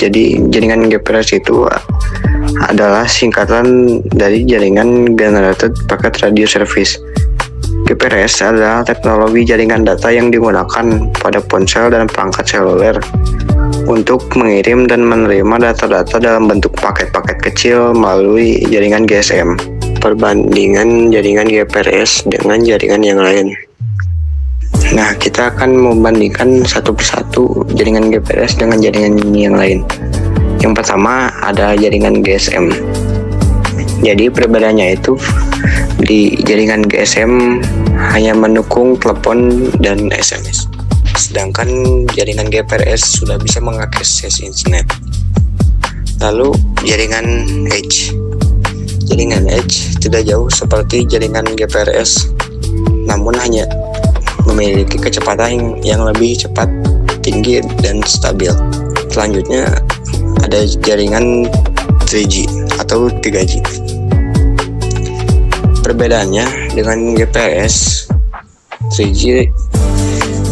Jadi jaringan GPRS itu adalah singkatan dari Jaringan Generated Packet Radio Service. GPRS adalah teknologi jaringan data yang digunakan pada ponsel dan perangkat seluler untuk mengirim dan menerima data-data dalam bentuk paket-paket kecil melalui jaringan GSM. Perbandingan jaringan GPRS dengan jaringan yang lain. Nah, kita akan membandingkan satu persatu jaringan GPRS dengan jaringan yang lain. Yang pertama ada jaringan GSM. Jadi perbedaannya itu di jaringan GSM hanya mendukung telepon dan SMS. Sedangkan jaringan GPRS sudah bisa mengakses internet. Lalu jaringan Edge. Jaringan Edge tidak jauh seperti jaringan GPRS, namun hanya memiliki kecepatan yang lebih cepat, tinggi, dan stabil. Selanjutnya ada jaringan 3G atau 3G. Perbedaannya dengan GPRS, 3G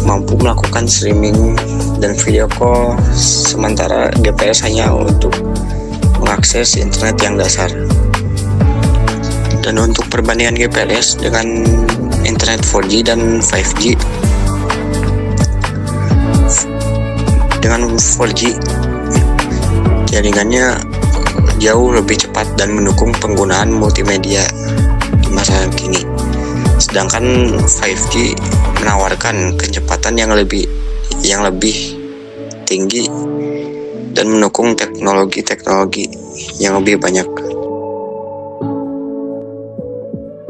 mampu melakukan streaming dan video call, sementara GPRS hanya untuk mengakses internet yang dasar. Dan untuk perbandingan GPRS dengan internet 4G dan 5G, dengan 4G jaringannya jauh lebih cepat dan mendukung penggunaan multimedia di masa kini. Sedangkan 5G menawarkan kecepatan yang lebih tinggi dan mendukung teknologi yang lebih banyak.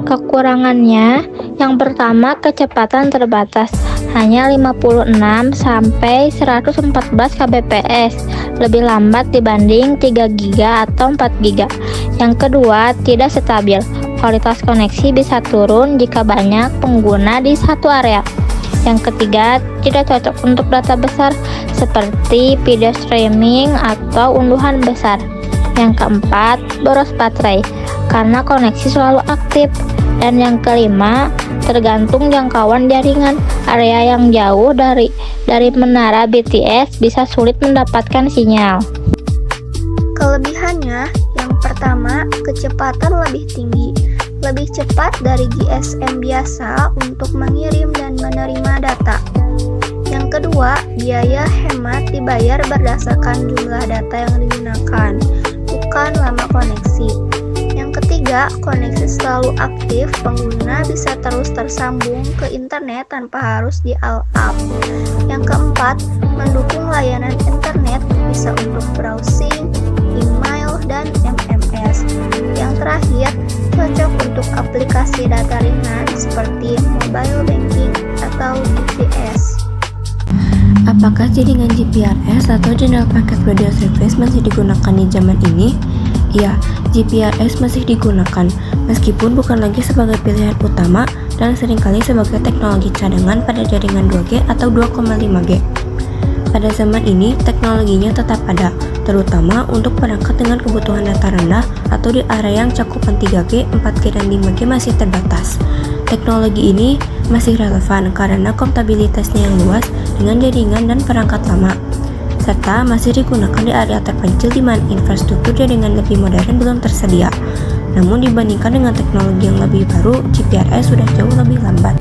Kekurangannya, yang pertama kecepatan terbatas, hanya 56 sampai 114 kbps, lebih lambat dibanding 3 GB atau 4 GB. Yang kedua, tidak stabil. Kualitas koneksi bisa turun jika banyak pengguna di satu area. Yang ketiga, tidak cocok untuk data besar seperti video streaming atau unduhan besar. Yang keempat, boros baterai karena koneksi selalu aktif. Dan yang kelima, tergantung jangkauan jaringan. Area yang jauh dari menara BTS bisa sulit mendapatkan sinyal. Kelebihannya, yang pertama, kecepatan lebih tinggi, lebih cepat dari GSM biasa untuk mengirim dan menerima data. Yang kedua, biaya hemat dibayar berdasarkan jumlah data yang digunakan, bukan lama koneksi. Yang ketiga, koneksi selalu aktif, pengguna bisa terus tersambung ke internet tanpa harus di-all up. Yang keempat, mendukung layanan internet, bisa untuk browsing, email, dan MMS. Yang terakhir, cocok untuk aplikasi data ringan seperti mobile banking atau GPS. Apakah jaringan GPRS atau General Packet Radio Service masih digunakan di zaman ini? Ya, GPRS masih digunakan, meskipun bukan lagi sebagai pilihan utama dan seringkali sebagai teknologi cadangan pada jaringan 2G atau 2,5G. Pada zaman ini, teknologinya tetap ada, terutama untuk perangkat dengan kebutuhan data rendah atau di area yang cakupan 3G, 4G, dan 5G masih terbatas. Teknologi ini masih relevan karena kompatibilitasnya yang luas dengan jaringan dan perangkat lama, serta masih digunakan di area terpencil di mana infrastruktur jaringan lebih modern belum tersedia. Namun dibandingkan dengan teknologi yang lebih baru, GPRS sudah jauh lebih lambat.